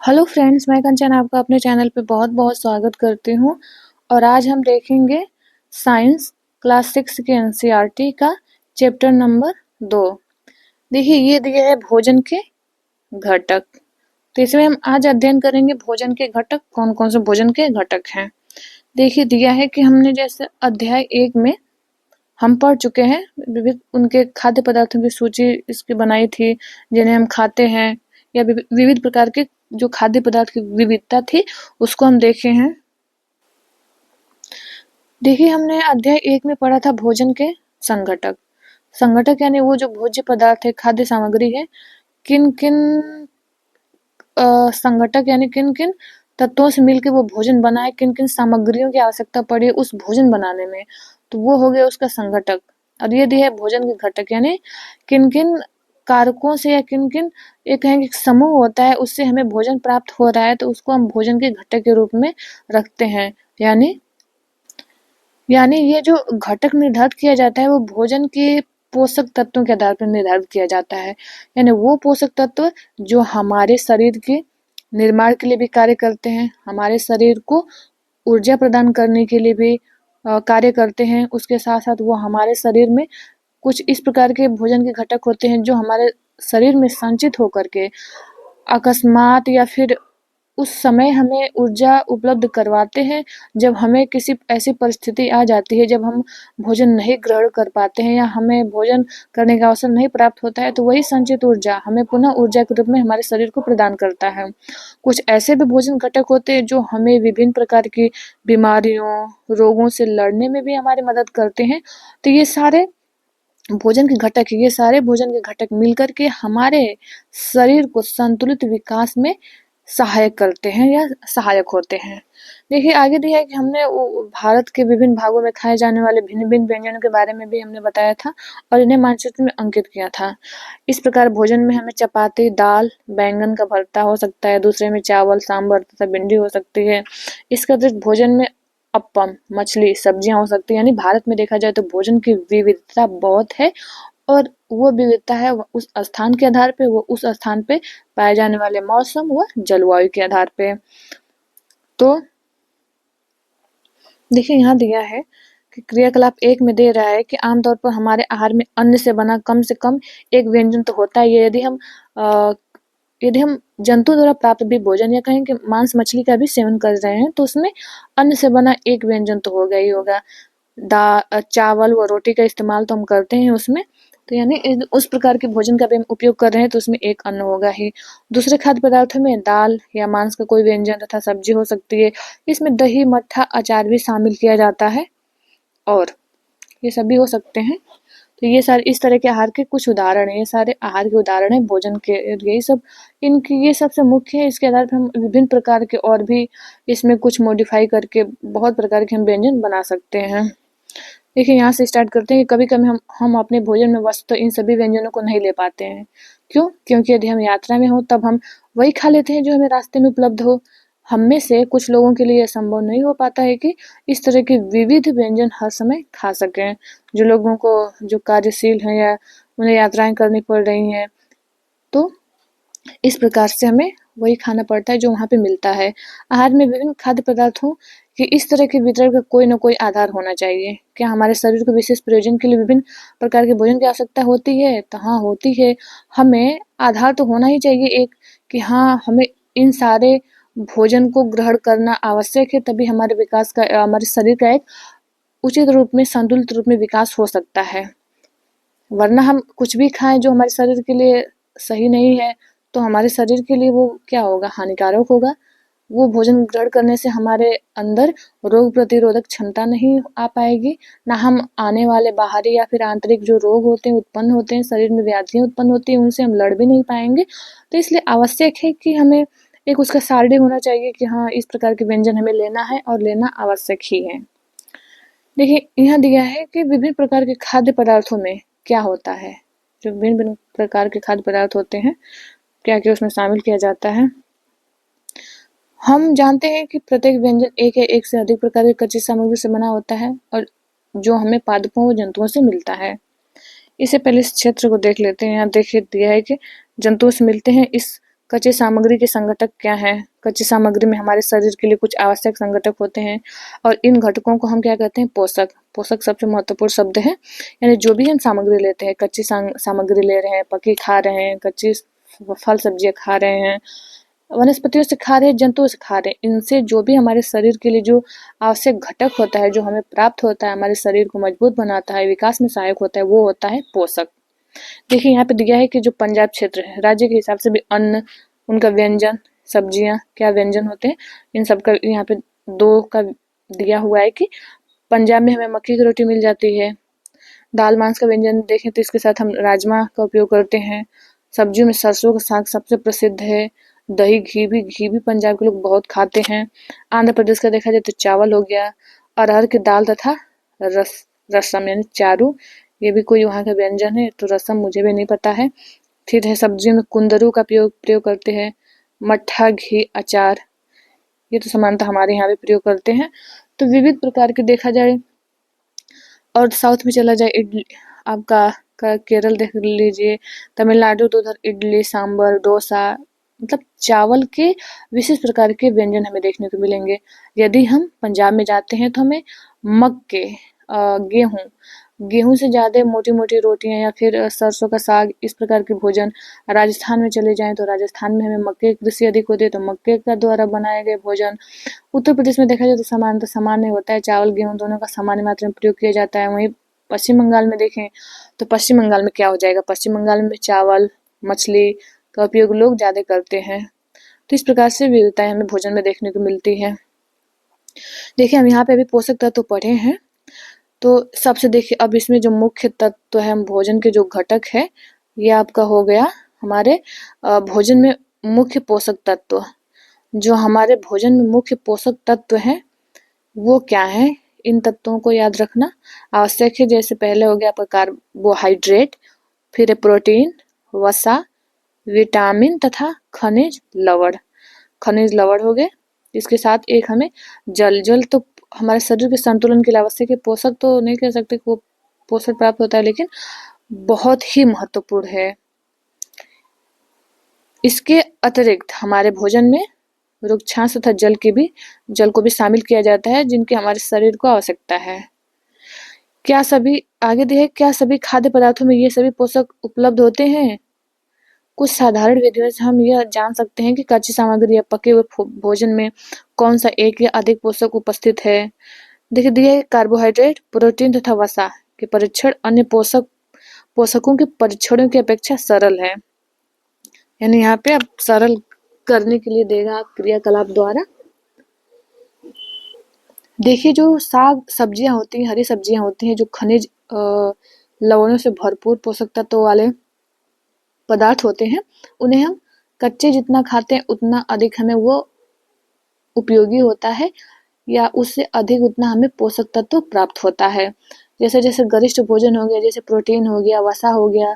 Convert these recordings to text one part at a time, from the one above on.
Hello friends, मैं कंचन आपका अपने चैनल पे बहुत-बहुत स्वागत करती हूँ और आज हम देखेंगे साइंस क्लास 6 के एनसीईआरटी का चैप्टर नंबर 2। देखिए ये दिया है भोजन के घटक। तो इसमें हम आज अध्ययन करेंगे भोजन के घटक, कौन-कौन से भोजन के घटक हैं। देखिए दिया है कि हमने जैसे अध्याय 1 में हम पढ़ चुके हैं विविध उनके खाद्य पदार्थों की सूची इसकी बनाई थी जिन्हें हम खाते हैं या विविध प्रकार के जो खाद्य पदार्थ की विविधता थी उसको हम देखे हैं। देखिए हमने अध्याय 1 में पढ़ा था भोजन के संघटक। संघटक यानी वो जो भोज्य पदार्थ है, खाद्य सामग्री है, किन किन संघटक यानी किन किन तत्वों से मिलकर वो भोजन बना है, किन किन सामग्रियों की आवश्यकता पड़ी है उस भोजन बनाने में, तो वो हो गया उसका संघटक। और ये दिया है भोजन के घटक यानी किन किन कारकों से या किन किन एक कहेंगे समूह होता है उससे हमें भोजन प्राप्त हो रहा है तो उसको हम भोजन के घटक के रूप में रखते हैं। यानी ये जो घटक निर्धारित किया जाता है वो भोजन के पोषक तत्वों के आधार पर निर्धारित किया जाता है। यानी वो पोषक तत्व जो हमारे शरीर के निर्माण के लिए भी कार्य करते हैं, हमारे शरीर को ऊर्जा प्रदान करने के लिए भी कार्य करते हैं। उसके साथ-साथ वो हमारे शरीर में कुछ इस प्रकार के भोजन के घटक होते हैं जो हमारे शरीर में संचित होकर के अकस्मात या फिर उस समय हमें ऊर्जा उपलब्ध करवाते हैं जब हमें किसी ऐसी परिस्थिति आ जाती है जब हम भोजन नहीं ग्रहण कर पाते हैं या हमें भोजन करने का अवसर नहीं प्राप्त होता है तो वही संचित ऊर्जा हमें पुनः ऊर्जा के रूप में हमारे शरीर को प्रदान करता है। कुछ ऐसे भी भोजन घटक होते हैं जो हमें विभिन्न प्रकार की बीमारियों, रोगों से लड़ने में भी हमारी मदद करते हैं। तो ये सारे भोजन के घटक मिलकर के हमारे शरीर को संतुलित विकास में सहायक करते हैं या सहायक होते हैं। देखिए आगे दिया है कि हमने भारत के विभिन्न भागों में खाए जाने वाले भिन्न-भिन्न व्यंजनों के बारे में भी हमने बताया था और इन्हें मानचित्र में अंकित किया था। इस प्रकार भोजन में हमें चपाती, दाल, बैंगन का भरता हो सकता है, दूसरे में चावल, सांभर तथा भिंडी हो सकती है। इसके अतिरिक्त भोजन में अप्पम, मछली, सब्जियां हो सकती है। यानी भारत में देखा जाए तो भोजन की विविधता बहुत है और वो विविधता है उस स्थान के आधार पे, वो उस स्थान पे पाए जाने वाले मौसम व जलवायु के आधार पे। तो देखिए यहाँ दिया है कि क्रियाकलाप 1 में दे रहा है कि आमतौर पर हमारे आहार में अन्न से बना कम से कम एक व्यंजन तो होता ही है। यदि हम जंतु द्वारा प्राप्त भी भोजन या कहें कि मांस मछली का भी सेवन कर रहे हैं तो उसमें अन्न से बना एक व्यंजन तो होगा ही होगा। चावल व रोटी का इस्तेमाल तो हम करते हैं उसमें, तो यानी उस प्रकार के भोजन का भी हम उपयोग कर रहे हैं तो उसमें एक अन्न होगा ही। दूसरे खाद्य पदार्थों में दाल या मांस का कोई व्यंजन तथा सब्जी हो सकती है। इसमें दही, मट्ठा, अचार भी शामिल किया जाता है और ये सभी हो सकते हैं। तो ये सारे इस तरह के आहार के कुछ उदाहरण हैं, ये सारे आहार के उदाहरण हैं भोजन के। यही सब इनकी ये सबसे मुख्य है। इसके आधार पर हम विभिन्न प्रकार के और भी इसमें कुछ मॉडिफाई करके बहुत प्रकार के हम व्यंजन बना सकते हैं। देखिए यहाँ से स्टार्ट करते हैं कि कभी-कभी हम अपने भोजन में वस्तुतः इन सभी व्यंजनों को नहीं ले पाते हैं। क्यों? क्योंकि यदि हम यात्रा में हों तब हम वही खा लेते हैं जो हमें रास्ते में उपलब्ध हो। हम में से कुछ लोगों के लिए यह संभव नहीं हो पाता है कि इस तरह के विविध व्यंजन हर समय खा सकें। जो लोगों को जो कार्यशील हैं या उन्हें यात्राएँ करनी पड़ रही हैं, तो इस प्रकार से हमें वही खाना पड़ता है जो वहाँ पे मिलता है। आहार में विभिन्न खाद्य पदार्थों के इस तरह के वितरण का कोई न कोई आधार होना चाहिए। क्या हमारे शरीर को विशेष प्रयोजन के लिए विभिन्न प्रकार के भोजन की आवश्यकता होती है? तो हाँ, होती है। हमें आधार तो होना ही चाहिए एक कि हाँ, हमें इन सारे भोजन को ग्रहण करना आवश्यक है तभी हमारे शरीर का एक उचित रूप में, संतुलित रूप में विकास हो सकता है। वरना हम कुछ भी खाएँ जो हमारे शरीर के लिए सही नहीं है, तो हमारे शरीर के लिए वो क्या होगा? हानिकारक होगा। वो भोजन ग्रहण करने से हमारे अंदर रोग प्रतिरोधक क्षमता नहीं आ पाएगी, ना हम आने वाले बाहरी या फिर आंतरिक जो रोग होते हैं, उत्पन्न होते हैं, शरीर में व्याधियाँ उत्पन्न होती हैं, उनसे हम लड़ भी नहीं पाएँगे। तो इसलिए आवश्यक है कि हमें एक उसका सारणी होना चाहिए कि हाँ, इस प्रकार के व्यंजन हमें लेना है और लेना आवश्यक ही है। देखिए, यहाँ दिया है कि विभिन्न प्रकार के खाद्य पदार्थों में क्या होता है। जो भिन्न-भिन्न प्रकार के खाद्य पदार्थ होते हैं, क्या-क्या उसमें शामिल किया जाता है। हम जानते हैं कि प्रत्येक व्यंजन एक या एक से अधिक प्रकार की कच्ची सामग्री से बना होता है और जो हमें पादपों व जंतुओं से मिलता है। इससे पहले इस क्षेत्र को देख लेते हैं। यहाँ देखिए दिया है कि जंतुओं से मिलते हैं इस कच्ची सामग्री के संघटक क्या हैं? कच्ची सामग्री में हमारे शरीर के लिए कुछ आवश्यक संघटक होते हैं और इन घटकों को हम क्या कहते हैं? पोषक। पोषक सबसे महत्वपूर्ण शब्द है। यानी जो भी हम सामग्री लेते हैं, कच्ची सामग्री ले रहे हैं, पकी खा रहे हैं, कच्ची फल सब्जियां खा रहे हैं, वनस्पतियों से खा रहे हैं, जंतुओं से खा रहे हैं, इनसे जो भी हमारे शरीर के लिए जो आवश्यक घटक होता है, जो हमें प्राप्त होता है, हमारे शरीर को मजबूत बनाता है, विकास में सहायक होता है, वो होता है पोषक। देखिए यहाँ पे दिया है कि जो पंजाब क्षेत्र है, राज्य के हिसाब से भी अन्न, उनका व्यंजन, सब्जियां क्या व्यंजन होते हैं, इन सब का यहाँ पे 2 का दिया हुआ है कि पंजाब में हमें मक्की की रोटी मिल जाती है। दाल मांस का व्यंजन देखें तो इसके साथ हम राजमा का उपयोग करते हैं। सब्जियों में सरसों का साग सबसे प्रसिद्ध है। दही घी भी पंजाब के लोग बहुत खाते हैं। आंध्र प्रदेश का देखा जाए तो चावल हो गया, अरहर की दाल तथा रसम यानी चारू, ये भी कोई वहाँ का व्यंजन है। तो रसम मुझे भी नहीं पता है। फिर है सब्जियों में कुंदरू का प्रयोग करते हैं। मट्ठा, घी, अचार, ये तो सामान्यतः हमारे यहाँ भी प्रयोग करते हैं। तो विविध प्रकार के देखा जाए और साउथ में चला जाए, इडली आपका केरल देख लीजिए, तमिलनाडु तो उधर इडली सांभर डोसा, मतलब चावल के विशेष प्रकार के व्यंजन हमें देखने को मिलेंगे। यदि हम पंजाब में जाते हैं तो हमें मक्के, गेहूँ, गेहूँ से ज़्यादा मोटी मोटी रोटियां या फिर सरसों का साग, इस प्रकार के भोजन। राजस्थान में चले जाएं तो राजस्थान में हमें मक्के की कृषि अधिक होती है, तो मक्के का द्वारा बनाए गए भोजन। उत्तर प्रदेश में देखा जाए तो सामान्य होता है, चावल गेहूं दोनों का सामान्य मात्रा में प्रयोग किया जाता है। वहीं पश्चिम बंगाल में देखें तो पश्चिम बंगाल में क्या हो जाएगा, पश्चिम बंगाल में चावल मछली का उपयोग लोग ज़्यादा करते हैं। तो इस प्रकार से विविधताएं हमें भोजन में देखने को मिलती है। देखिए हम यहाँ पे अभी पोषक तत्व पढ़े हैं, तो सबसे देखिए अब इसमें जो मुख्य तत्व है, भोजन के जो घटक है, ये आपका हो गया हमारे भोजन में मुख्य पोषक तत्व। जो हमारे भोजन में मुख्य पोषक तत्व हैं वो क्या है, इन तत्वों को याद रखना आवश्यक है। जैसे पहले हो गया आपका कार्बोहाइड्रेट, फिर है प्रोटीन, वसा, विटामिन तथा खनिज लवण। खनिज लवण हो गए। इसके साथ एक हमें जल तो हमारे शरीर के संतुलन के लिए आवश्यक है। पोषक तो नहीं कह सकते कि वो पोषक प्राप्त होता है, लेकिन बहुत ही महत्वपूर्ण है। इसके अतिरिक्त हमारे भोजन में रुक्षांश तथा जल को भी शामिल किया जाता है, जिनकी हमारे शरीर को आवश्यकता है। क्या सभी खाद्य पदार्थों में ये सभी पोषक उपलब्ध होते हैं? कुछ साधारण विधियों से हम यह जान सकते हैं कि कच्ची सामग्री या पके हुए भोजन में कौन सा एक या अधिक पोषक उपस्थित है। देखिए दिए कार्बोहाइड्रेट, प्रोटीन तथा वसा के परीक्षण अन्य पोषकों के परीक्षणों की अपेक्षा सरल है। यानी यहाँ पे अब सरल करने के लिए देगा क्रियाकलाप द्वारा। देखिए जो साग सब्जियां होती हैं, हरी सब्जियां होती हैं, जो खनिज लवणों से भरपूर पोषक तत्व वाले पदार्थ होते हैं, उन्हें हम कच्चे जितना खाते हैं उतना अधिक हमें वो उपयोगी होता है, या उससे अधिक उतना हमें पोषक तत्व प्राप्त होता है। जैसे जैसे गरिष्ठ भोजन हो गया, जैसे प्रोटीन हो गया, वसा हो गया।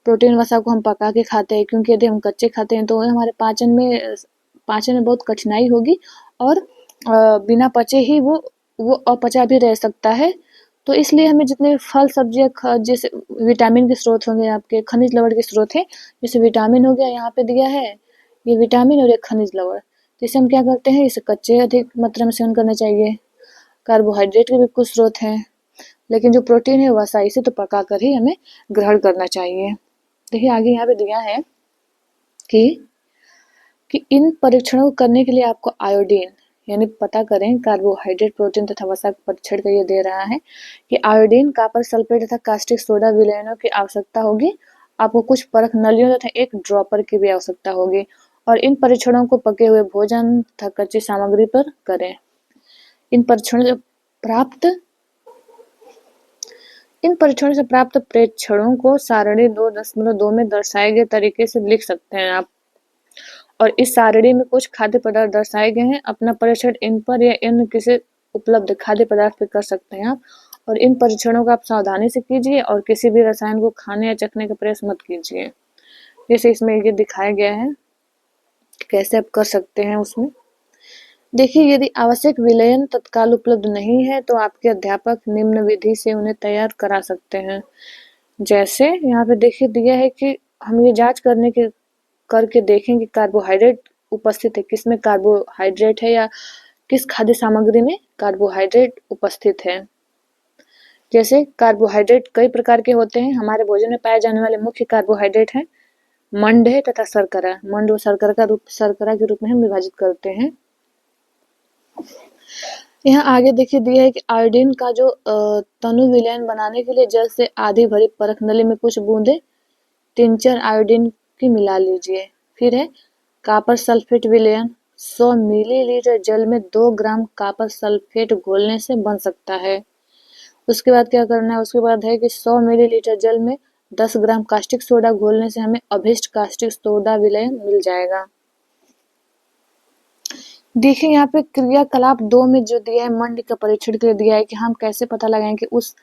प्रोटीन वसा को हम पका के खाते हैं, क्योंकि यदि हम कच्चे खाते हैं तो हमारे पाचन में बहुत कठिनाई होगी और बिना पचे ही वो अपचा भी रह सकता है। तो इसलिए हमें जितने फल सब्जियां, जैसे विटामिन के स्रोत होंगे, आपके खनिज लवण के स्रोत है, जैसे विटामिन हो गया यहाँ पे दिया है, ये विटामिन और एक खनिज लवण। जैसे हम क्या करते हैं, इसे कच्चे अधिक मात्रा में सेवन करना चाहिए। कार्बोहाइड्रेट के भी कुछ स्रोत हैं, लेकिन जो प्रोटीन है वसा इसे तो पका कर ही हमें ग्रहण करना चाहिए। देखिए आगे यहाँ पे दिया है कि इन परीक्षणों को करने के लिए आपको आयोडीन, यानी पता करें कार्बोहाइड्रेट, प्रोटीन तथा वसा का परीक्षण का ये दे रहा है कि आयोडीन, कॉपर सल्फेट तथा कास्टिक सोडा विलयनों की आवश्यकता होगी। आपको कुछ परख नलियों तथा एक ड्रॉपर की भी आवश्यकता होगी, और इन परीक्षणों को पके हुए भोजन तथा कच्ची सामग्री पर करें। इन परीक्षणों से प्राप्त प्रेक्षणों को सारणी 2.2 में दर्शाए गए तरीके से लिख सकते हैं आप। और इस सारणी में कुछ खाद्य पदार्थ दर्शाए गए हैं। अपना परीक्षण इन पर या इन किसी उपलब्ध खाद्य पदार्थ पर कर सकते हैं आप। और इन परीक्षणों को आप सावधानी से कीजिए और किसी भी रसायन को खाने या चखने का प्रयास मत कीजिए। जैसे इसमें ये दिखाया गया है कैसे आप कर सकते हैं। उसमें देखिए यदि आवश्यक विलयन तत्काल उपलब्ध नहीं है तो आपके अध्यापक निम्न विधि से उन्हें तैयार करा सकते हैं। जैसे यहाँ पे देखिए दिया है कि हम ये जांच करके देखें कि कार्बोहाइड्रेट उपस्थित है, किसमें कार्बोहाइड्रेट है या किस खाद्य सामग्री में कार्बोहाइड्रेट उपस्थित है। जैसे कार्बोहाइड्रेट कई प्रकार के होते हैं। हमारे भोजन में पाए जाने वाले मुख्य कार्बोहाइड्रेट हैं मंड है तथा शर्करा। मंड और शर्करा के रूप में हम विभाजित करते हैं। यहाँ आगे देखिए दिया है कि आयोडीन का जो तनु विलयन बनाने के लिए जल से आधी भरी परख नली में कुछ बूंदे टिंचर आयोडीन की मिला लीजिए। फिर है कॉपर सल्फेट विलयन। 100 मिलीलीटर जल में 2 ग्राम कॉपर सल्फेट घोलने से बन सकता है। उसके बाद क्या करना है, उसके बाद है कि 100 मिलीलीटर जल में 10 ग्राम कास्टिक सोडा घोलने से हमें अभिष्ट कास्टिक सोडा विलयन मिल जाएगा। देखिए यहाँ पे क्रियाकलाप 2 में जो दिया है मंड का परीक्षण के लिए दिया है कि हम कैसे पता लगाएं कि उस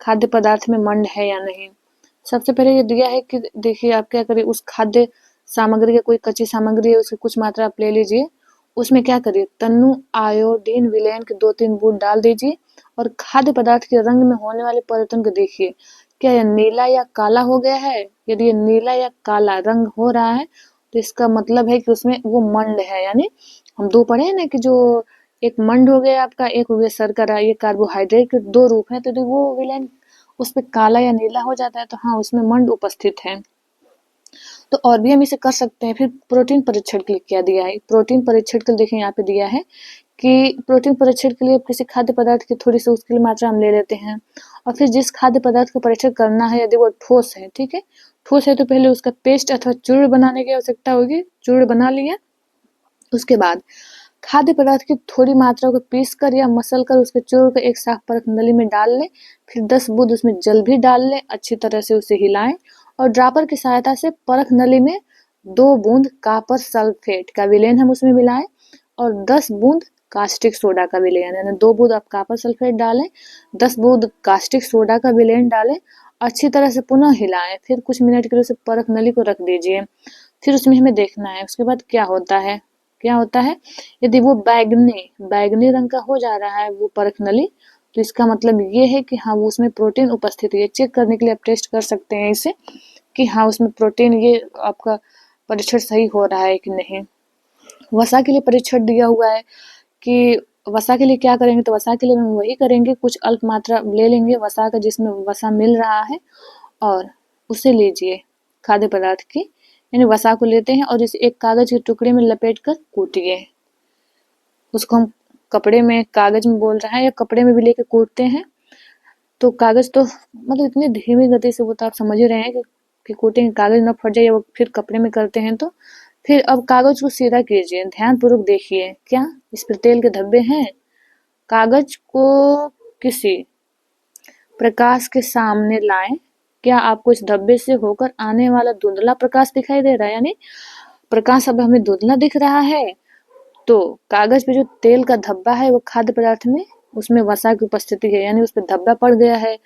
खाद्य पदार्थ में मंड है या नहीं। सबसे पहले ये दिया है कि देखिए आप क्या करिए, उस खाद्य सामग्री या कोई कच्ची सामग्री है उसकी कुछ मात्रा आप ले लीजिए। उसमें क्या करिए, तनु आयोडीन विलयन के 2-3 बूंद डाल दीजिए और खाद्य पदार्थ के रंग में होने वाले परिवर्तन को देखिए, क्या यह नीला या काला हो गया है। यदि ये नीला या काला रंग हो रहा है तो इसका मतलब है कि उसमें वो मंड है। यानी हम 2 पढ़े हैं ना कि जो एक मंड हो गया आपका, एक हो गया शर्करा, ये कार्बोहाइड्रेट के 2 रूप हैं। तो यदि वो विलयन उस पे काला या नीला हो जाता है तो हाँ उसमें मंड उपस्थित है। तो और भी हम इसे कर सकते हैं। फिर प्रोटीन परीक्षण के लिए क्या दिया है, प्रोटीन परीक्षण के लिए देखिए यहाँ पे दिया है कि प्रोटीन परीक्षण के लिए किसी खाद्य पदार्थ की थोड़ी सी उसके लिए मात्रा हम ले लेते हैं और फिर जिस खाद्य पदार्थ का परीक्षण करना है यदि वो ठोस है, ठीक है, ठोस है तो पहले उसका पेस्ट अथवा चूर्ण बनाने की आवश्यकता होगी। चूर्ण बना लिया, उसके बाद खाद्य पदार्थ की थोड़ी मात्रा को पीस कर या मसल कर उसके चूर्ण को एक साफ परख नली में डाल लें। फिर 10 बूंद उसमें जल भी डाल लें, अच्छी तरह से उसे हिलाएं और ड्रापर की सहायता से परख नली में 2 बूंद कॉपर सल्फेट का विलयन हम उसमें मिलाएं और 10 बूंद कास्टिक सोडा का विलयन, यानी 2 बूंद आप कॉपर सल्फेट डालें, 10 बूंद कास्टिक सोडा का विलयन डालें, अच्छी तरह से पुनः हिलाएं। फिर कुछ मिनट के लिए उसे परख नली को रख दीजिए। फिर उसमें हमें देखना है उसके बाद क्या होता है। यदि वो बैगनी रंग का हो जा रहा है वो परख नली, तो इसका मतलब ये है कि हाँ वो उसमें प्रोटीन उपस्थित है। चेक करने के लिए आप टेस्ट कर सकते हैं इसे कि हाँ उसमें प्रोटीन, ये आपका परीक्षण सही हो रहा है कि नहीं। वसा के लिए परीक्षण दिया हुआ है कि वसा के लिए क्या करेंगे, तो वसा के लिए हम वही करेंगे, कुछ अल्प मात्रा ले लेंगे वसा का जिसमें वसा मिल रहा है और उसे लीजिए खाद्य पदार्थ की, यानी वसा को लेते हैं और इसे एक कागज के टुकड़े में लपेट कर कूटिए। उसको हम कपड़े में, कागज में बोल रहा है या कपड़े में भी लेके कूटते हैं। तो कागज तो मतलब इतनी धीमी गति से, वो तो आप समझ ही रहे हैं कि कूटेंगे कागज ना फट जाए, वो फिर कपड़े में करते हैं। तो फिर अब कागज को सीधा कीजिए, ध्यान पूर्वक देखिए क्या इस पर तेल के धब्बे हैं। कागज को किसी प्रकाश के सामने लाएं, क्या आपको इस धब्बे से होकर आने वाला धुंधला प्रकाश दिखाई दे रहा है, यानी प्रकाश अब हमें धुंधला दिख रहा है। तो कागज पे जो तेल का धब्बा है वो खाद्य पदार्थ में, उसमें वसा की उपस्थिति है, यानी उस पर धब्बा पड़ गया है।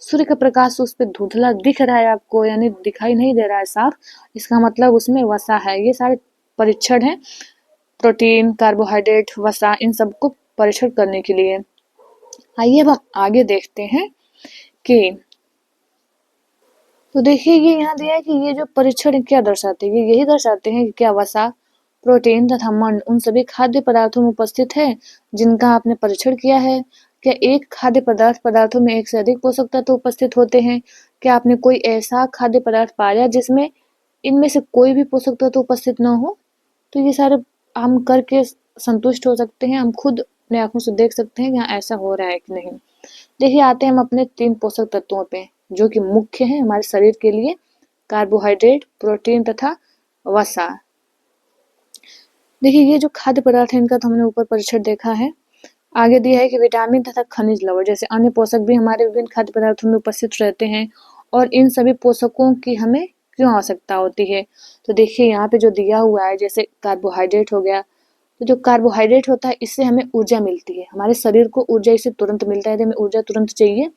सूर्य का प्रकाश उस पर धुंधला दिख रहा है आपको, यानी दिखाई नहीं दे रहा है साफ, इसका मतलब उसमें वसा है। ये सारे परीक्षण है प्रोटीन, कार्बोहाइड्रेट, वसा, इन सबको परीक्षण करने के लिए। आइए अब हम आगे देखते हैं कि, तो देखिए ये यहाँ दिया है कि ये जो परीक्षण क्या दर्शाते हैं, ये यही दर्शाते हैं कि क्या वसा, प्रोटीन तथा मंड उन सभी खाद्य पदार्थों में उपस्थित है जिनका आपने परीक्षण किया है। क्या एक खाद्य पदार्थों में एक से अधिक पोषक तत्व उपस्थित होते हैं। क्या आपने कोई ऐसा खाद्य पदार्थ पाया जिसमें इनमें से कोई भी पोषक तत्व उपस्थित न हो। तो ये सारे हम करके संतुष्ट हो सकते हैं, हम खुद अपने आंखों से देख सकते हैं कि हाँ ऐसा हो रहा है कि नहीं। देखिए आते हैं हम अपने 3 पोषक तत्वों पे जो कि मुख्य है हमारे शरीर के लिए, कार्बोहाइड्रेट, प्रोटीन तथा वसा। देखिए ये जो खाद्य पदार्थ है इनका तो हमने ऊपर परीक्षण देखा है। आगे दिया है कि विटामिन तथा खनिज लवण जैसे अन्य पोषक भी हमारे विभिन्न खाद्य पदार्थों में उपस्थित रहते हैं और इन सभी पोषकों की हमें क्यों आवश्यकता होती है। तो देखिए यहाँ पे जो दिया हुआ है, जैसे कार्बोहाइड्रेट हो गया, तो जो कार्बोहाइड्रेट होता है इससे हमें ऊर्जा मिलती है, हमारे शरीर को ऊर्जा इससे तुरंत मिलता है। यदि हमें ऊर्जा तुरंत चाहिए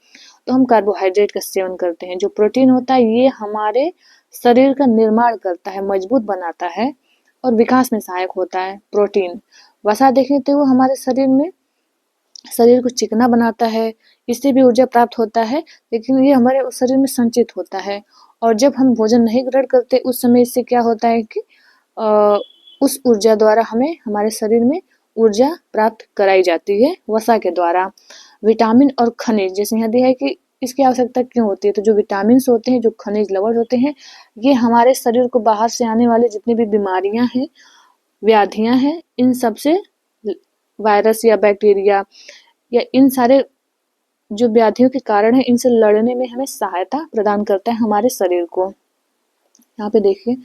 तो हम कार्बोहाइड्रेट का सेवन करते हैं। जो प्रोटीन होता है ये हमारे शरीर का निर्माण करता है, मजबूत बनाता है और विकास में सहायक होता है। प्रोटीन, वसा देखें तो वो हमारे शरीर को चिकना बनाता है, इससे भी ऊर्जा प्राप्त होता है, लेकिन ये हमारे शरीर में संचित होता है और जब हम भोजन नहीं ग्रहण करते उस समय इससे क्या होता है कि उस ऊर्जा द्वारा हमें हमारे शरीर में ऊर्जा प्राप्त कराई जाती है वसा के द्वारा। विटामिन और खनिज, जैसे यहाँ दिया है कि इसकी आवश्यकता क्यों होती है, तो जो विटामिन होते हैं, जो खनिज लवण होते हैं, ये हमारे शरीर को बाहर से आने वाले जितनी भी बीमारियां हैं, व्याधियां हैं, इन सब से, वायरस या बैक्टीरिया या इन सारे जो व्याधियों के कारण है, इनसे लड़ने में हमें सहायता प्रदान करता है हमारे शरीर को। यहाँ पे देखिए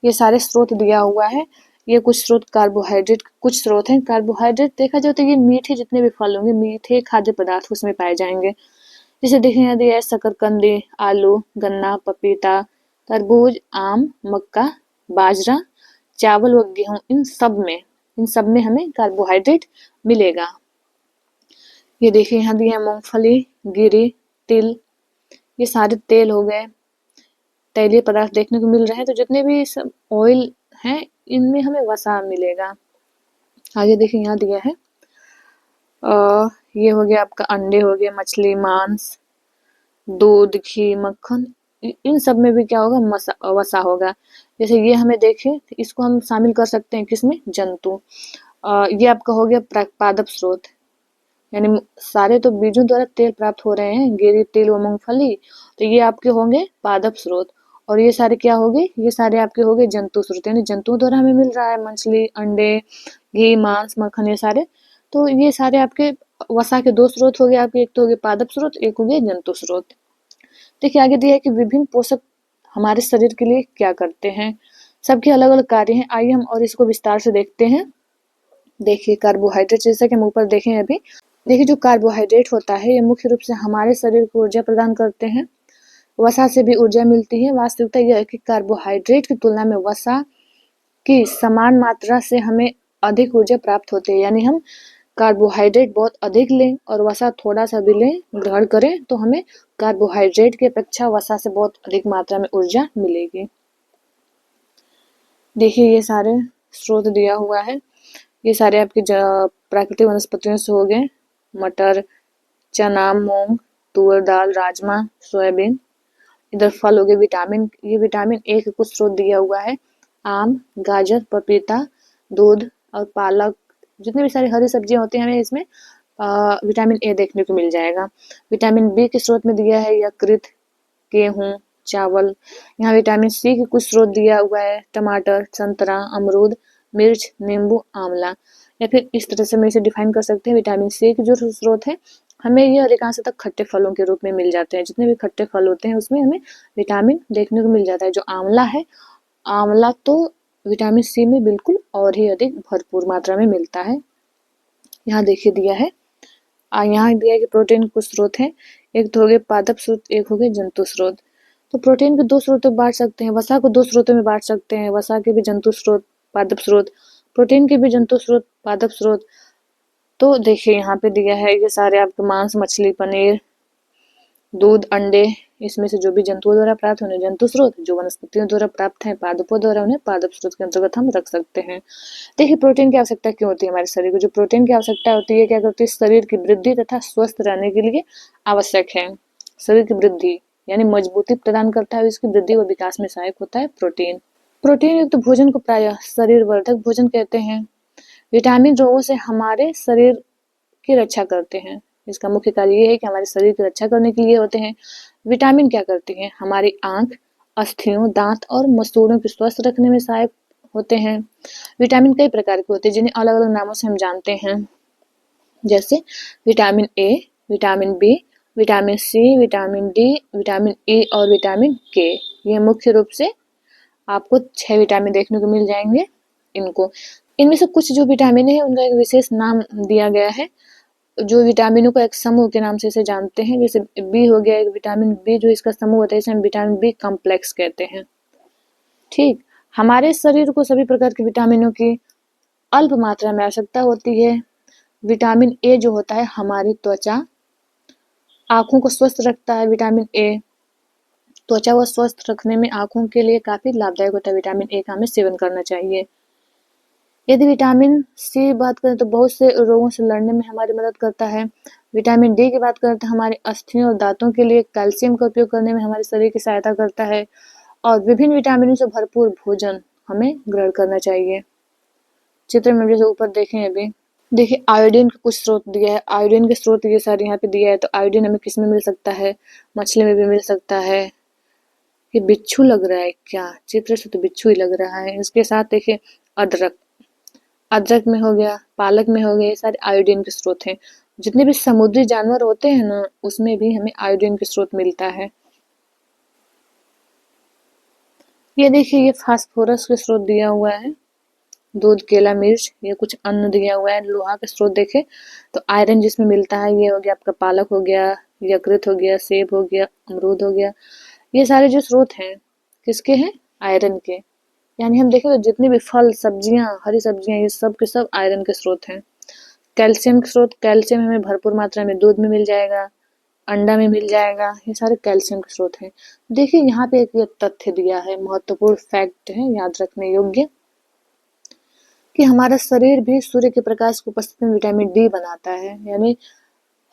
ये सारे स्रोत दिया हुआ है। ये कुछ स्रोत कार्बोहाइड्रेट, कुछ स्रोत हैं कार्बोहाइड्रेट। देखा जाए तो ये मीठे जितने भी फल होंगे, मीठे खाद्य पदार्थ उसमें पाए जाएंगे। जैसे देखिए यहाँ दिया है शकरकंदी, आलू, गन्ना, पपीता, तरबूज, आम, मक्का, बाजरा, चावल व गेहूं, इन सब में हमें कार्बोहाइड्रेट मिलेगा। ये देखिए यहाँ दिया है मूंगफली, गिरी, तिल, ये सारे तेल हो गए, तैलीय पदार्थ देखने को मिल रहे हैं। तो जितने भी सब ऑयल हैं, इनमें हमें वसा मिलेगा। आगे देखिए यहाँ दिया है ये हो गया आपका अंडे हो गए, मछली, मांस, दूध, घी, मक्खन, इन सब में भी क्या होगा, वसा होगा। जैसे ये हमें देखे, इसको हम शामिल कर सकते हैं किसमें, जंतु। ये आपका हो गया पादप स्रोत, यानी सारे तो बीजों द्वारा तेल प्राप्त हो रहे हैं, गिरी, तिल व मूंगफली, तो ये आपके होंगे पादप स्रोत। और ये सारे क्या हो गए, ये सारे आपके हो गए जंतु स्रोत, यानी जंतुओं द्वारा हमें मिल रहा है मछली, अंडे, घी, मांस, मक्खन, ये सारे। तो ये सारे आपके वसा के दो स्रोत हो गए आपके, एक तो हो गए पादप स्रोत, एक हो गए जंतु स्रोत। देखिए आगे दिया है कि विभिन्न पोषक हमारे शरीर के लिए क्या करते हैं, सबके अलग अलग कार्य हैं। आइए हम और इसको विस्तार से देखते हैं। देखिए कार्बोहाइड्रेट, जैसा कि हम ऊपर देखें अभी, देखिए जो कार्बोहाइड्रेट होता है, ये मुख्य रूप से हमारे शरीर को ऊर्जा प्रदान करते हैं। वसा से भी ऊर्जा मिलती है। वास्तविकता यह है कि कार्बोहाइड्रेट की तुलना में वसा की समान मात्रा से हमें अधिक ऊर्जा प्राप्त होती है। यानी हम कार्बोहाइड्रेट बहुत अधिक लें और वसा थोड़ा सा भी लें, ग्रहण करें, तो हमें कार्बोहाइड्रेट की अपेक्षा वसा से बहुत अधिक मात्रा में ऊर्जा मिलेगी। देखिए ये सारे स्रोत दिया हुआ है। ये सारे आपके प्राकृतिक वनस्पतियों से हो गए, मटर, चना, मूंग, तुअर दाल, राजमा, सोयाबीन। इधर फल हो गए, विटामिन, ये विटामिन ए के कुछ स्रोत दिया हुआ है, आम, गाजर, पपीता, दूध और पालक, जितने भी सारी हरी सब्जियां होती हैं, हमें इसमें विटामिन ए देखने को मिल जाएगा। विटामिन बी के स्रोत में दिया है यकृत, गेहूं, चावल। यहाँ विटामिन सी के कुछ स्रोत दिया हुआ है, टमाटर, संतरा, अमरूद, मिर्च, नींबू, आंवला। या फिर इस तरह से हम इसे डिफाइन कर सकते हैं, विटामिन सी के जो स्रोत है, हमें ये अधिकांशतः खट्टे फलों के रूप में मिल जाते हैं। जितने भी खट्टे फल होते हैं उसमें हमें विटामिन देखने को मिल जाता है। जो आंवला है, आंवला तो विटामिन सी में बिल्कुल और ही अधिक भरपूर मात्रा में मिलता है। यहाँ देखिए दिया है, यहाँ दिया है कि प्रोटीन के कुछ स्रोत हैं, एक तो हो गए पादप स्रोत, एक हो गए जंतु स्रोत। तो प्रोटीन को दो स्रोतों में बांट सकते हैं, वसा को दो स्रोतों में बांट सकते हैं, वसा के भी जंतु स्रोत, पादप स्रोत, प्रोटीन के भी जंतु स्रोत, पादप स्रोत। तो देखिए यहाँ पे दिया है, ये सारे आपके मांस, मछली, पनीर, दूध, अंडे, इसमें से जो भी जंतुओं द्वारा प्राप्त होने जंतु स्रोत, जो वनस्पतियों द्वारा प्राप्त हैं पादपों द्वारा, उन्हें पादप स्रोत के अंतर्गत हम रख सकते हैं। देखिए प्रोटीन की आवश्यकता क्यों होती है हमारे शरीर को, जो प्रोटीन की आवश्यकता होती है, क्या करती है, शरीर की वृद्धि तथा स्वस्थ रहने के लिए आवश्यक है। शरीर की वृद्धि यानी मजबूती प्रदान करता है, इसकी वृद्धि व विकास में सहायक होता है प्रोटीन। प्रोटीन युक्त भोजन को प्रायः शरीर वर्धक भोजन कहते हैं। विटामिन रोगों से हमारे शरीर की रक्षा करते हैं। इसका मुख्य कार्य ये है कि हमारे शरीर की रक्षा करने के लिए होते हैं। विटामिन क्या करती हैं, हमारी आंख, अस्थियों, दांत और मसूड़ों को स्वस्थ रखने में सहायक होते हैं। विटामिन कई प्रकार के होते हैं, जिन्हें अलग अलग नामों से हम जानते हैं, जैसे vitamin A, vitamin B, vitamin C, vitamin D, vitamin E और विटामिन के। ये मुख्य रूप से आपको 6 विटामिन देखने को मिल जाएंगे। इनमें से कुछ जो विटामिन है उनका एक विशेष नाम दिया गया है, जो विटामिनों का एक समूह के नाम से इसे जानते हैं। जैसे बी हो गया, एक विटामिन बी जो इसका समूह होता है, इसे हम विटामिन बी कॉम्प्लेक्स कहते हैं। ठीक, हमारे शरीर को सभी प्रकार के विटामिनों की अल्प मात्रा में आवश्यकता होती है। विटामिन ए जो होता है हमारी त्वचा, आंखों को स्वस्थ रखता है। विटामिन ए त्वचा को स्वस्थ रखने में आंखों के लिए काफी लाभदायक होता है। विटामिन ए का हमें सेवन करना चाहिए। यदि विटामिन सी की बात करें तो बहुत से रोगों से लड़ने में हमारी मदद करता है। विटामिन डी की बात करें तो हमारे अस्थियों और दांतों के लिए कैल्शियम का उपयोग करने में हमारे शरीर की सहायता करता है। और विभिन्न विटामिनों से भरपूर भोजन हमें ग्रहण करना चाहिए। चित्र में जैसे ऊपर देखें अभी, देखिए आयोडीन के कुछ स्रोत दिया है। आयोडीन के स्रोत ये सारे यहाँ पे दिया है। तो आयोडीन हमें किस में मिल सकता है? मछली में भी मिल सकता है। ये बिच्छू लग रहा है क्या? चित्र से तो बिच्छू ही लग रहा है। इसके साथ देखिए अदरक, अदरक में हो गया, पालक में हो गया, ये सारे आयोडीन के स्रोत हैं। जितने भी समुद्री जानवर होते हैं ना, उसमें भी हमें आयोडीन के स्रोत मिलता है। ये देखिए ये फास्फोरस के स्रोत दिया हुआ है। दूध, केला, मिर्च, ये कुछ अन्न दिया हुआ है। लोहा के स्रोत देखे तो आयरन जिसमें मिलता है, ये हो गया आपका पालक हो गया, यकृत हो गया, सेब हो गया, अमरूद हो गया। ये सारे जो स्रोत हैं किसके हैं? आयरन के। यानी हम देखें तो जितने भी फल, सब्जियां, हरी सब्जियां, ये सब के सब आयरन के स्रोत हैं। कैल्शियम के स्रोत, कैल्शियम हमें भरपूर मात्रा में दूध में मिल जाएगा, अंडा में मिल जाएगा। ये सारे कैल्शियम के स्रोत हैं। देखिए यहाँ पे एक ये तथ्य दिया है, महत्वपूर्ण फैक्ट है, याद रखने योग्य, कि हमारा शरीर भी सूर्य के प्रकाश की उपस्थिति में विटामिन डी बनाता है। यानी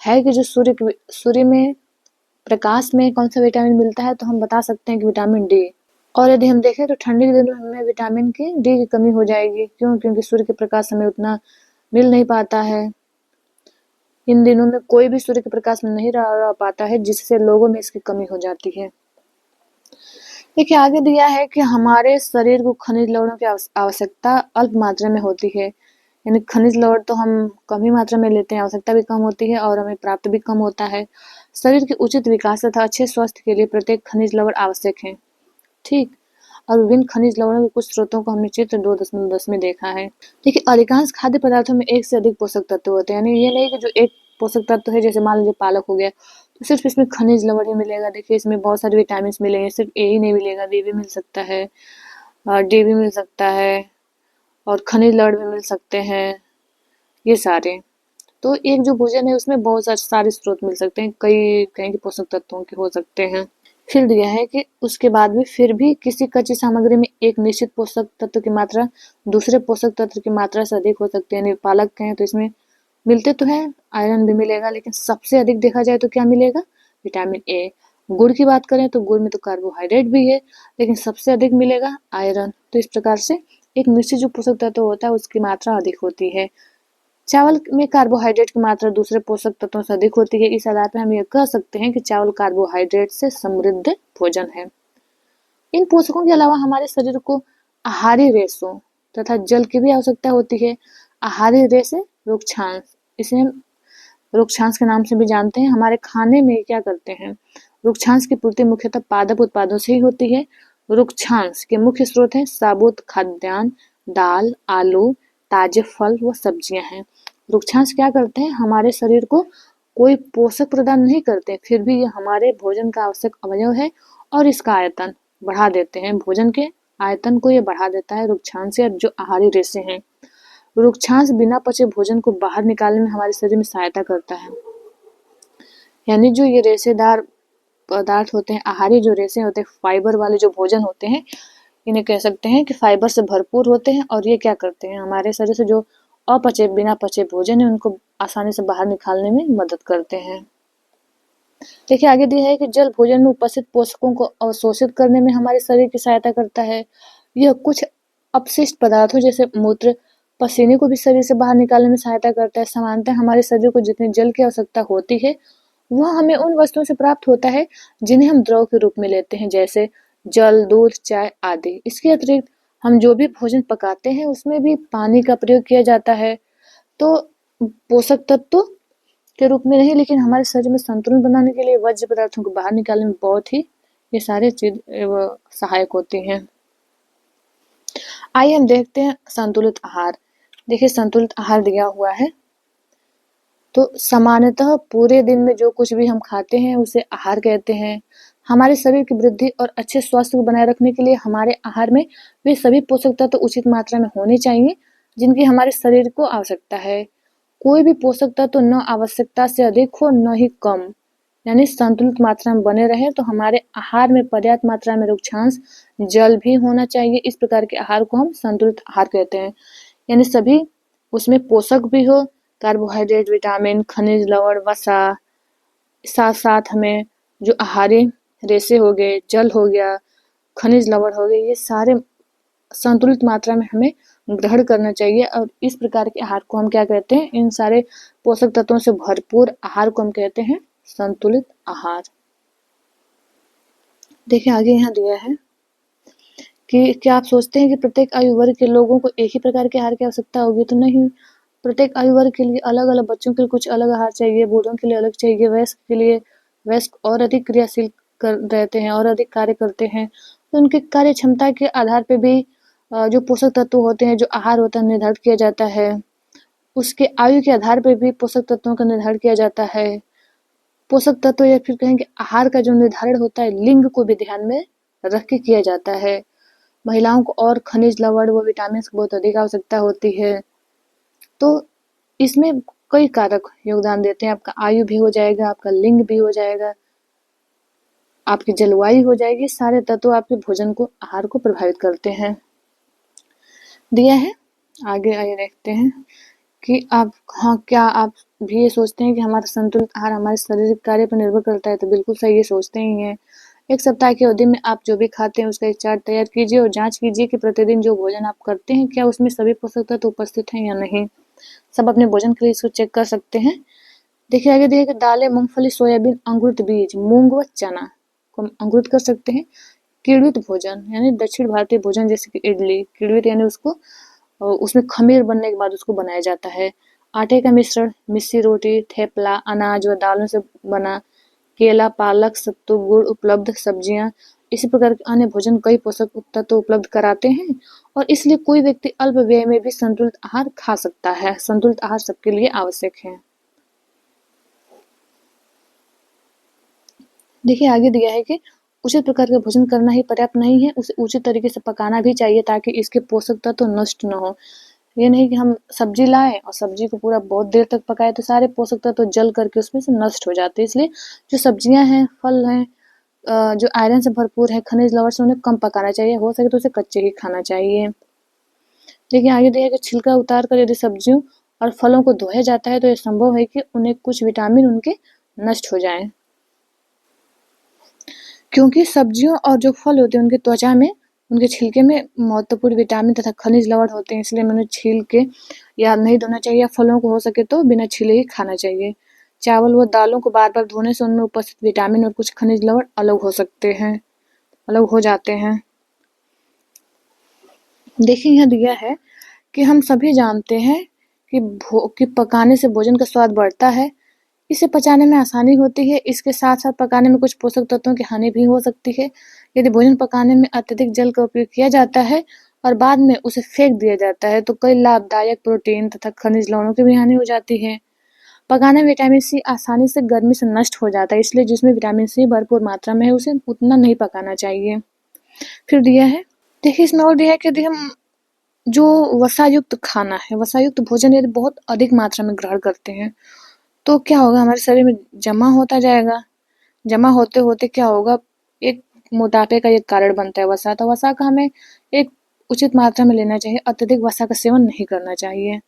है कि जो सूर्य में प्रकाश में कौन सा विटामिन मिलता है, तो हम बता सकते हैं कि विटामिन डी। और यदि हम देखें तो ठंडी के दिनों में हमें विटामिन की डी की कमी हो जाएगी। क्यों? क्योंकि सूर्य के प्रकाश हमें उतना मिल नहीं पाता है। इन दिनों में कोई भी सूर्य के प्रकाश में नहीं रह पाता है, जिससे लोगों में इसकी कमी हो जाती है। देखिए आगे दिया है कि हमारे शरीर को खनिज लवणों की आवश्यकता अल्प मात्रा में होती है। यानी खनिज लवण तो हम कम ही मात्रा में लेते हैं, आवश्यकता भी कम होती है और हमें प्राप्त भी कम होता है। शरीर के उचित विकास तथा अच्छे स्वास्थ्य के लिए प्रत्येक खनिज लवण आवश्यक है। ठीक। और विभिन्न खनिज लवणों के कुछ स्रोतों को हमने चित्र 2.10 में देखा है। देखिए अधिकांश खाद्य पदार्थों में एक से अधिक पोषक तत्व होते हैं। यानी ये नहीं कि जो एक पोषक तत्व है, जैसे मान लीजिए पालक हो गया, तो सिर्फ इसमें खनिज लवण ही मिलेगा। देखिए इसमें बहुत सारे विटामिन मिलेंगे, सिर्फ ए ही नहीं मिलेगा, बी भी मिल सकता है, डी भी मिल सकता है और खनिज लवण भी मिल सकते हैं। ये सारे तो एक जो भोजन है उसमें बहुत सारे स्रोत मिल सकते हैं, कई कहीं के पोषक तत्वों के हो सकते हैं। फिर दिया है कि उसके बाद भी फिर भी किसी कच्ची सामग्री में एक निश्चित पोषक तत्व की मात्रा दूसरे पोषक तत्व की मात्रा से अधिक हो सकती है। यानी पालक कहें तो इसमें मिलते तो हैं, आयरन भी मिलेगा, लेकिन सबसे अधिक देखा जाए तो क्या मिलेगा? Vitamin A. गुड़ की बात करें तो गुड़ में तो कार्बोहाइड्रेट भी है, लेकिन सबसे अधिक मिलेगा आयरन। तो इस प्रकार से एक निश्चित जो पोषक तत्व होता है उसकी मात्रा अधिक होती है। चावल में कार्बोहाइड्रेट की मात्रा दूसरे पोषक तत्वों से अधिक होती है। इस आधार पर हम यह कह सकते हैं कि चावल कार्बोहाइड्रेट से समृद्ध भोजन है। इन पोषकों के अलावा हमारे शरीर को आहारी रेशों तथा जल की भी आवश्यकता होती है। आहारी रेशे रुक्षांश, इसे हम रुक्षांश के नाम से भी जानते हैं। हमारे खाने में क्या करते हैं? रुक्षांश की पूर्ति मुख्यतः पादप उत्पादों से ही होती है। रुक्षांश के मुख्य स्रोत हैं साबुत खाद्यान्न, दाल, आलू, ताजे फल व सब्जियां हैं। रुक्षांश क्या करते हैं? हमारे शरीर को कोई पोषक प्रदान नहीं करते, फिर भी ये हमारे भोजन का आवश्यक अवयव है और इसका आयतन बढ़ा देते हैं। भोजन के आयतन को ये बढ़ा देता है रुक्षांश या जो आहारी रेशे हैं। रुक्षांश बिना पचे भोजन को बाहर निकालने में हमारे शरीर में सहायता करता है। यानी जो ये रेशेदार पदार्थ होते हैं, आहारी जो रेशे होते हैं, फाइबर वाले जो भोजन होते हैं, इन्हें कह सकते हैं कि फाइबर से भरपूर होते हैं और ये क्या करते हैं? हमारे शरीर से जो अपचे बिना पचे भोजन है उनको आसानी से बाहर निकालने में मदद करते हैं। देखिए आगे दिया है कि जल भोजन में उपस्थित पोषकों को अवशोषित करने में हमारे शरीर की सहायता करता है। यह कुछ अपशिष्ट पदार्थों जैसे मूत्र, पसीने को भी शरीर से बाहर निकालने में सहायता करता है। सामान्यतः हमारे शरीर को जितने जल की आवश्यकता होती है वह हमें उन वस्तुओं से प्राप्त होता है जिन्हें हम द्रव के रूप में लेते हैं, जैसे जल, दूध, चाय आदि। इसके अतिरिक्त हम जो भी भोजन पकाते हैं उसमें भी पानी का प्रयोग किया जाता है। तो पोषक तत्व के रूप में नहीं, लेकिन हमारे शरीर में संतुलन बनाने के लिए वर्ज्य पदार्थों को बाहर निकालने में बहुत ही ये सारे चीज सहायक होती हैं। आइए हम देखते हैं संतुलित आहार। देखिए संतुलित आहार दिया हुआ है, तो सामान्यतः पूरे दिन में जो कुछ भी हम खाते हैं उसे आहार कहते हैं। हमारे शरीर की वृद्धि और अच्छे स्वास्थ्य को बनाए रखने के लिए हमारे आहार में वे सभी पोषक तत्व उचित मात्रा में होने चाहिए जिनकी हमारे शरीर को आवश्यकता है। कोई भी पोषक तत्व न आवश्यकता से अधिक हो न ही कम, यानी संतुलित मात्रा में बने रहे। तो हमारे आहार में पर्याप्त मात्रा में रुक्षांश, जल भी होना चाहिए। इस प्रकार के आहार को हम संतुलित आहार कहते हैं। यानी सभी उसमें पोषक भी हो, कार्बोहाइड्रेट, विटामिन, खनिज लवण, वसा, साथ साथ हमें जो आहारी रेशे हो गए, जल हो गया, खनिज लवण हो गए, ये सारे संतुलित मात्रा में हमें ग्रहण करना चाहिए। और इस प्रकार के आहार को हम क्या कहते हैं? इन सारे पोषक तत्वों से भरपूर आहार को हम कहते हैं संतुलित आहार। देखिए आगे यहाँ दिया है कि क्या आप सोचते हैं कि प्रत्येक आयु वर्ग के लोगों को एक ही प्रकार के आहार की आवश्यकता होगी? तो नहीं, प्रत्येक आयु वर्ग के लिए अलग-अलग, बच्चों के लिए कुछ अलग आहार चाहिए, बूढ़ों के लिए अलग चाहिए, वयस्क के लिए, वयस्क और अधिक क्रियाशील कर रहते हैं और अधिक कार्य करते हैं, तो उनकी कार्य क्षमता के आधार पे भी जो पोषक तत्व होते हैं, जो आहार होता है निर्धारित किया जाता है। उसके आयु के आधार पे भी पोषक तत्वों का निर्धारण किया जाता है। पोषक तत्व या फिर कहेंगे आहार का जो निर्धारण होता है, लिंग को भी ध्यान में रख के किया जाता है। महिलाओं को और खनिज, लवण व विटामिन की बहुत अधिक आवश्यकता होती है। तो इसमें कई कारक योगदान देते हैं। आपका आयु भी हो जाएगा, आपका लिंग भी हो जाएगा, आपकी जलवायु हो जाएगी, सारे तत्व आपके भोजन को, आहार को प्रभावित करते हैं। दिया है, आगे आइए देखते हैं कि आप क्या आप भी ये सोचते हैं कि हमारा संतुलित आहार हमारे शारीरिक कार्य पर निर्भर करता है? तो बिल्कुल सही, ये सोचते ही हैं। एक सप्ताह की अवधि में आप जो भी खाते हैं उसका एक चार्ट तैयार कीजिए और जांच कीजिए कि प्रतिदिन जो भोजन आप करते हैं क्या उसमें सभी पोषक तत्व उपस्थित हैं या नहीं। सब अपने भोजन के लिए इसको चेक कर सकते हैं। देखिए आगे दिया कि दालें, मूंगफली, सोयाबीन, अंकुरित बीज, मूंग व चना को हम अंकुरित कर सकते हैं। किण्वित भोजन यानी दक्षिण भारतीय भोजन जैसे कि इडली, किण्वित यानी उसको उसमें खमीर बनने के बाद उसको बनाया जाता है। आटे का मिश्रण, मिस्सी रोटी, थेपला, अनाज व दालों से बना, केला, पालक, सत्तू, गुड़ उपलब्ध सब्जियां, इसी प्रकार के अन्य भोजन कई पोषक तत्व उपलब्ध कराते हैं और इसलिए कोई व्यक्ति अल्प व्यय में भी संतुलित आहार खा सकता है। संतुलित आहार सबके लिए आवश्यक है। देखिए आगे दिया है कि उचित प्रकार का भोजन करना ही पर्याप्त नहीं है, उसे उचित तरीके से पकाना भी चाहिए ताकि इसके पोषक तत्व नष्ट न हो। ये नहीं कि हम सब्जी लाए और सब्जी को पूरा बहुत देर तक पकाए तो सारे पोषक तत्व जल करके उसमें से नष्ट हो जाते हैं। इसलिए जो सब्जियां हैं, फल हैं, जो आयरन से भरपूर है, खनिज लवण से, उन्हें कम पकाना चाहिए, हो सके तो उसे कच्चे ही खाना चाहिए। देखिए आगे दिया है कि छिलका उतार कर यदि सब्जियों और फलों को धोया जाता है तो यह संभव है कि उन्हें कुछ विटामिन उनके नष्ट हो जाएं। क्योंकि सब्जियों और जो फल होते हैं उनके त्वचा में, उनके छिलके में महत्वपूर्ण विटामिन तथा खनिज लवण होते हैं, इसलिए हमें उन्हें छील के या नहीं धोना चाहिए या फलों को हो सके तो बिना छीले ही खाना चाहिए। चावल व दालों को बार बार धोने से उनमें उपस्थित विटामिन और कुछ खनिज लवण अलग हो सकते हैं, अलग हो जाते हैं। देखिए यहाँ दिया है कि हम सभी जानते हैं कि पकाने से भोजन का स्वाद बढ़ता है, इसे पचाने में आसानी होती है, इसके साथ-साथ पकाने में कुछ पोषक तत्वों की हानि भी हो सकती है। यदि भोजन पकाने में अत्यधिक जल का उपयोग किया जाता है और बाद में उसे फेंक दिया जाता है, तो कई लाभदायक प्रोटीन तथा खनिज लवणों की भी हानि हो जाती है। पकाने में विटामिन सी आसानी से गर्मी से नष्ट हो जाता है, इसलिए जिसमें विटामिन सी भरपूर मात्रा में है, उसे उतना नहीं पकाना चाहिए। फिर दिया है, देखिए इसमें और दिया है कि यदि हम जो वसायुक्त खाना है, वसायुक्त भोजन यदि बहुत अधिक मात्रा में ग्रहण करते हैं, तो क्या होगा, हमारे शरीर में जमा होता जाएगा। जमा होते-होते क्या होगा, एक मोटापे का एक कारण बनता है वसा, तो वसा का हमें एक उचित मात्रा में लेना चाहिए, अत्यधिक वसा का सेवन नहीं करना चाहिए।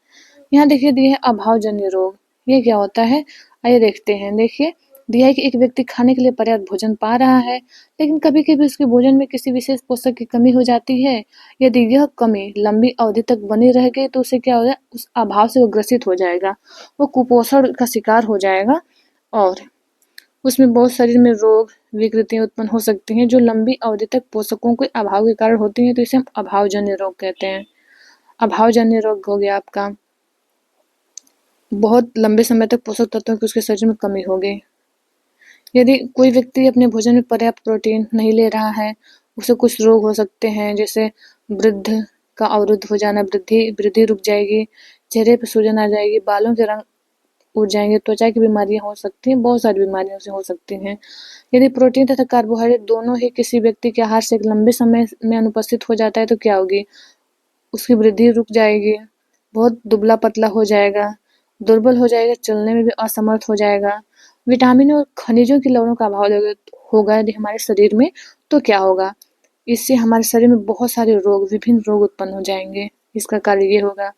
यहाँ देखिए दिए है अभावजन्य रोग, ये क्या होता है? आइए देखते हैं। देखिए दिया है कि एक व्यक्ति खाने के लिए पर्याप्त भोजन पा रहा है, लेकिन कभी-कभी उसके भोजन में किसी विशेष पोषक की कमी हो जाती है। यदि यह कमी लंबी अवधि तक बनी रह गई तो उसे क्या होगा, उस अभाव से वो ग्रसित हो जाएगा, वो कुपोषण का शिकार हो जाएगा और उसमें बहुत शरीर में रोग विकृतियां उत्पन्न हो सकती हैं जो लंबी अवधि तक पोषकों के अभाव के कारण होती हैं, तो इसे हम अभावजन्य रोग कहते हैं। अभावजन्य रोग हो गया आपका, बहुत लंबे समय तक पोषक तत्वों की उसके शरीर में कमी हो गई। यदि कोई व्यक्ति अपने भोजन में पर्याप्त प्रोटीन नहीं ले रहा है, उसे कुछ रोग हो सकते हैं, जैसे वृद्ध का अवरुद्ध हो जाना, वृद्धि रुक जाएगी, चेहरे पर सूजन आ जाएगी, बालों के रंग उड़ जाएंगे, त्वचा की बीमारियां हो सकती हैं, बहुत सारी बीमारियां से हो सकती हैं। यदि प्रोटीन तथा कार्बोहाइड्रेट दोनों ही किसी व्यक्ति के आहार से एक लंबे समय में अनुपस्थित हो जाता है तो क्या होगी, उसकी वृद्धि रुक जाएगी, बहुत दुबला पतला हो जाएगा, दुर्बल हो जाएगा, चलने में भी असमर्थ हो जाएगा। विटामिन और खनिजों की लवणों का अभाव होगा यदि हमारे शरीर में, तो क्या होगा, इससे हमारे शरीर में बहुत सारे रोग, विभिन्न रोग उत्पन्न हो जाएंगे। इसका कार्य ये होगा।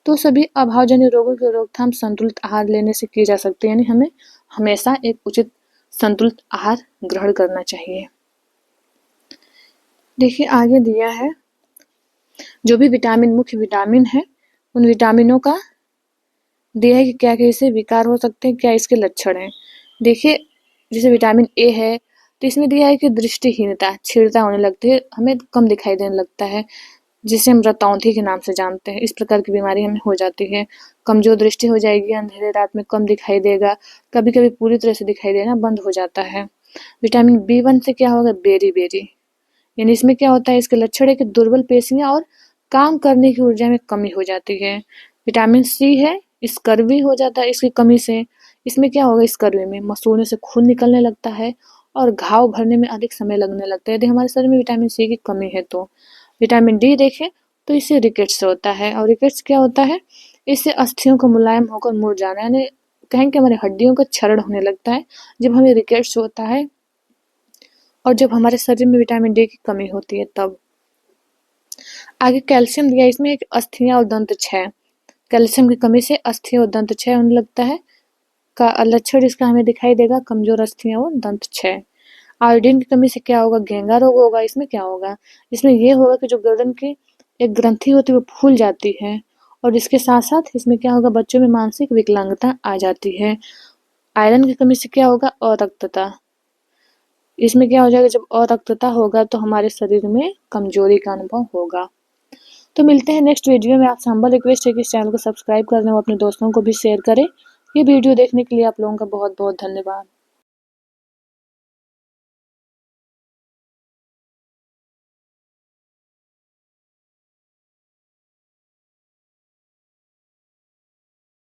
तो सभी अभावजन्य रोगों की रोकथाम संतुलित आहार लेने से की जा सकती है, यानी हमें हमेशा एक उचित संतुलित आहार ग्रहण करना चाहिए। देखिए आगे दिया है जो भी विटामिन मुख्य विटामिन है, उन विटामिनों का दिया है कि क्या-क्या इससे विकार हो सकते हैं, क्या इसके लक्षण हैं। देखिए, जैसे विटामिन ए है, तो इसमें दिया है कि दृष्टिहीनता, क्षीणता होने लगती है, हमें कम दिखाई देने लगता है, जिसे हम रतौंधी के नाम से जानते हैं। इस प्रकार की बीमारी हमें हो जाती है। कमज़ोर दृष्टि हो जाएगी, अंधेरे रात में कम दिखाई देगा, कभी-कभी पूरी तरह से दिखाई देना बंद हो जाता है। विटामिन बी1 से क्या होगा, बेरी-बेरी, यानी इसमें क्या होता है, इसके लक्षण है कि दुर्बल पेशियाँ और काम करने की ऊर्जा में कमी हो जाती है। विटामिन सी है, स्कर्वी हो जाता है इसकी कमी से। इसमें क्या होगा, स्कर्वी में मसूड़ों से खून निकलने लगता है और घाव भरने में अधिक समय लगने लगता है यदि हमारे शरीर में विटामिन सी की कमी है तो। विटामिन डी देखें तो इससे रिकेट्स होता है, और रिकेट्स क्या होता है, इससे अस्थियों को मुलायम होकर मुड़ जाना, यानी कहें कि हमारी हड्डियों का क्षरण होने लगता है जब हमें रिकेट्स होता है और जब हमारे शरीर में विटामिन डी की कमी होती है तब। आगे कैल्शियम दिया, इसमें एक अस्थियां और दंत क्षय, कैल्शियम की कमी से अस्थियां और दंत क्षय होने लगता है का लक्षण इसका हमें दिखाई देगा, कमजोर अस्थियां और दंत क्षय। आयोडीन की कमी से क्या होगा, घेंगा रोग होगा। इसमें क्या होगा, इसमें ये होगा कि जो गर्दन की एक ग्रंथि होती है वो फूल जाती है, और इसके साथ साथ इसमें क्या होगा, बच्चों में मानसिक विकलांगता आ जाती है। आयरन की कमी से क्या होगा, अरक्तता। इसमें क्या हो जाएगा, जब अरक्तता होगा तो हमारे शरीर में कमजोरी का अनुभव होगा। तो मिलते हैं नेक्स्ट वीडियो में। आपसे हम्बल रिक्वेस्ट है कि इस चैनल को सब्सक्राइब कर लें और अपने दोस्तों को भी शेयर करें। ये वीडियो देखने के लिए आप लोगों का बहुत बहुत धन्यवाद।